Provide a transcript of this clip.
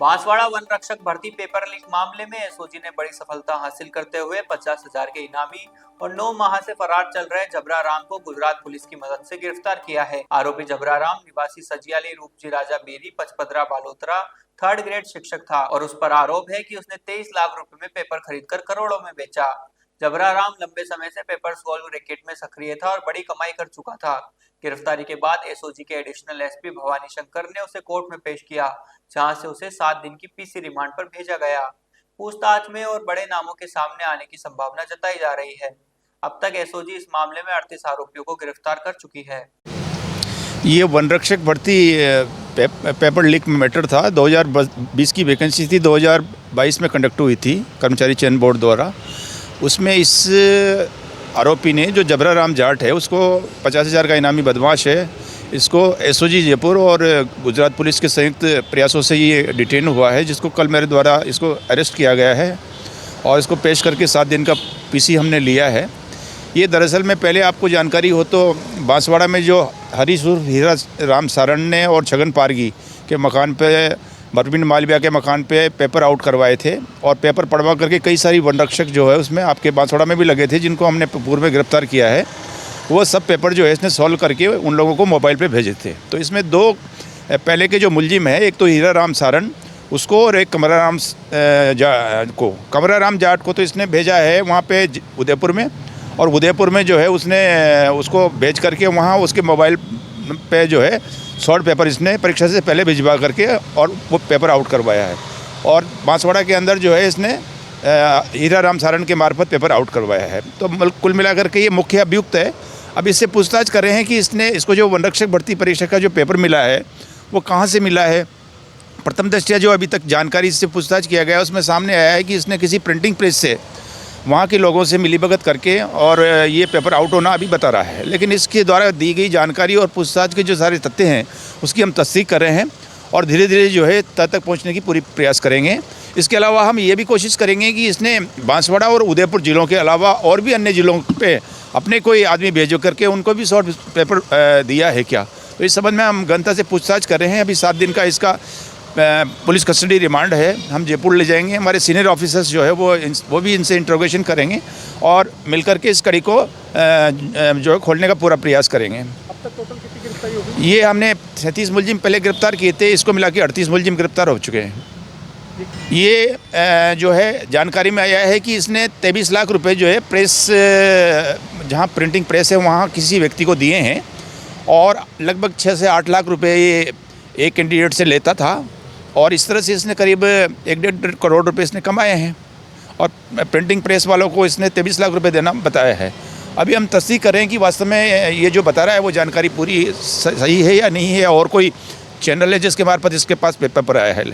Banswara one रक्षक भर्ती paper leak मामले में एसओजी ने बड़ी सफलता हासिल करते हुए 50,000 के इनामी और 9 माह से फरार चल रहे जबरा राम को गुजरात पुलिस की मदद से गिरफ्तार किया है। आरोपी जबरा राम निवासी सजियाली रूपजी राजा बेरी पचपदरा बालोतरा 3rd ग्रेड शिक्षक था और उस पर आरोप है कि उसने 23 लाख रुपए में पेपर खरीदकर करोड़ों में बेचा। जबरा राम लंबे समय से पेपर सॉल्व रैकेट में सक्रिय था और बड़ी कमाई कर चुका था। गिरफ्तारी के बाद एसओजी के एडिशनल एसपी भवानी शंकर ने उसे कोर्ट में पेश किया, जहां से उसे 7 दिन की पीसी रिमांड पर भेजा गया। पूछताछ में और बड़े नामों के सामने आने की संभावना जताई जा रही है। अब तक एसओजी इस मामले में 38 आरोपियों को गिरफ्तार कर चुकी है। ये वन रक्षक भर्ती पेपर लीक मैटर था। 2020 की वैकेंसी थी, 2022 में कंडक्ट हुई थी कर्मचारी चयन बोर्ड द्वारा। उसमें इस आरोपी ने, जो जबरा राम जाट है, उसको 50,000 का इनामी बदमाश है, इसको एसओजी जयपुर और गुजरात पुलिस के संयुक्त प्रयासों से ये डिटेन हुआ है, जिसको कल मेरे द्वारा इसको अरेस्ट किया गया है और इसको पेश करके 7 दिन का पीसी हमने लिया है। ये दरअसल में, पहले आपको जानकारी हो तो, बांसवाड़ा में जो हरीश उर्फ हीरा राम सारण्य और छगन पारगी के मकान पे, बरविंद मालविया के मकान पे पेपर आउट करवाए थे और पेपर पढ़वा करके कई सारी वन रक्षक जो है उसमें आपके बांसवाड़ा में भी लगे थे, जिनको हमने पूर्व में गिरफ्तार किया है। वो सब पेपर जो है इसने सॉल्व करके उन लोगों को मोबाइल पे भेजे थे। तो इसमें 2 पहले के जो मुलजिम है, एक तो हीरा राम सारण उसको और एक कमरा राम जाट को तो इसने भेजा है वहाँ पे उदयपुर में, और उदयपुर में जो है उसने उसको भेज करके वहाँ उसके मोबाइल पे जो है शॉर्ट पेपर इसने परीक्षा से पहले भिजवा करके और वो पेपर आउट करवाया है। और बांसवाड़ा के अंदर जो है इसने हीरा राम सारण के मार्फत पेपर आउट करवाया है। तो कुल मिलाकर के ये मुख्य अभियुक्त है। अब इससे पूछताछ कर रहे हैं कि इसको जो वन रक्षक भर्ती परीक्षा का जो पेपर मिला है वो कहाँ से मिला है। प्रथम दृष्टया जो अभी तक जानकारी इससे पूछताछ किया गया उसमें सामने आया है कि इसने किसी प्रिंटिंग प्रेस से वहाँ के लोगों से मिलीभगत करके और ये पेपर आउट होना अभी बता रहा है। लेकिन इसके द्वारा दी गई जानकारी और पूछताछ के जो सारे तथ्य हैं उसकी हम तस्दीक कर रहे हैं और धीरे धीरे जो है तब तक पहुँचने की पूरी प्रयास करेंगे। इसके अलावा हम ये भी कोशिश करेंगे कि इसने बांसवाड़ा और उदयपुर जिलों के अलावा और भी अन्य जिलों पे अपने कोई आदमी भेज करके उनको भी शॉर्ट पेपर दिया है क्या। तो इस संबंध में हम गहनता से पूछताछ कर रहे हैं। अभी 7 दिन का इसका पुलिस कस्टडी रिमांड है। हम जयपुर ले जाएंगे, हमारे सीनियर ऑफिसर्स जो है वो भी इनसे इंट्रोगेशन करेंगे और मिलकर के इस कड़ी को जो है खोलने का पूरा प्रयास करेंगे। अब तक टोटल कितनी गिरफ्तारी होगी? ये हमने 37 मुलजिम पहले गिरफ्तार किए थे, इसको मिला के 38 मुलजिम गिरफ्तार हो चुके हैं। ये जो है जानकारी में आया है कि इसने 23 लाख रुपए जो है प्रेस, जहाँ प्रिंटिंग प्रेस है वहाँ किसी व्यक्ति को दिए हैं और लगभग 6 से 8 लाख रुपए ये एक कैंडिडेट से लेता था और इस तरह से इसने करीब 1.5 करोड़ रुपए इसने कमाए हैं और प्रिंटिंग प्रेस वालों को इसने 23 लाख रुपए देना बताया है। अभी हम तस्दीक कर रहे हैं कि वास्तव में ये जो बता रहा है वो जानकारी पूरी सही है या नहीं है, और कोई चैनल है जिसके मार्फत इसके पास पेपर पर आया है।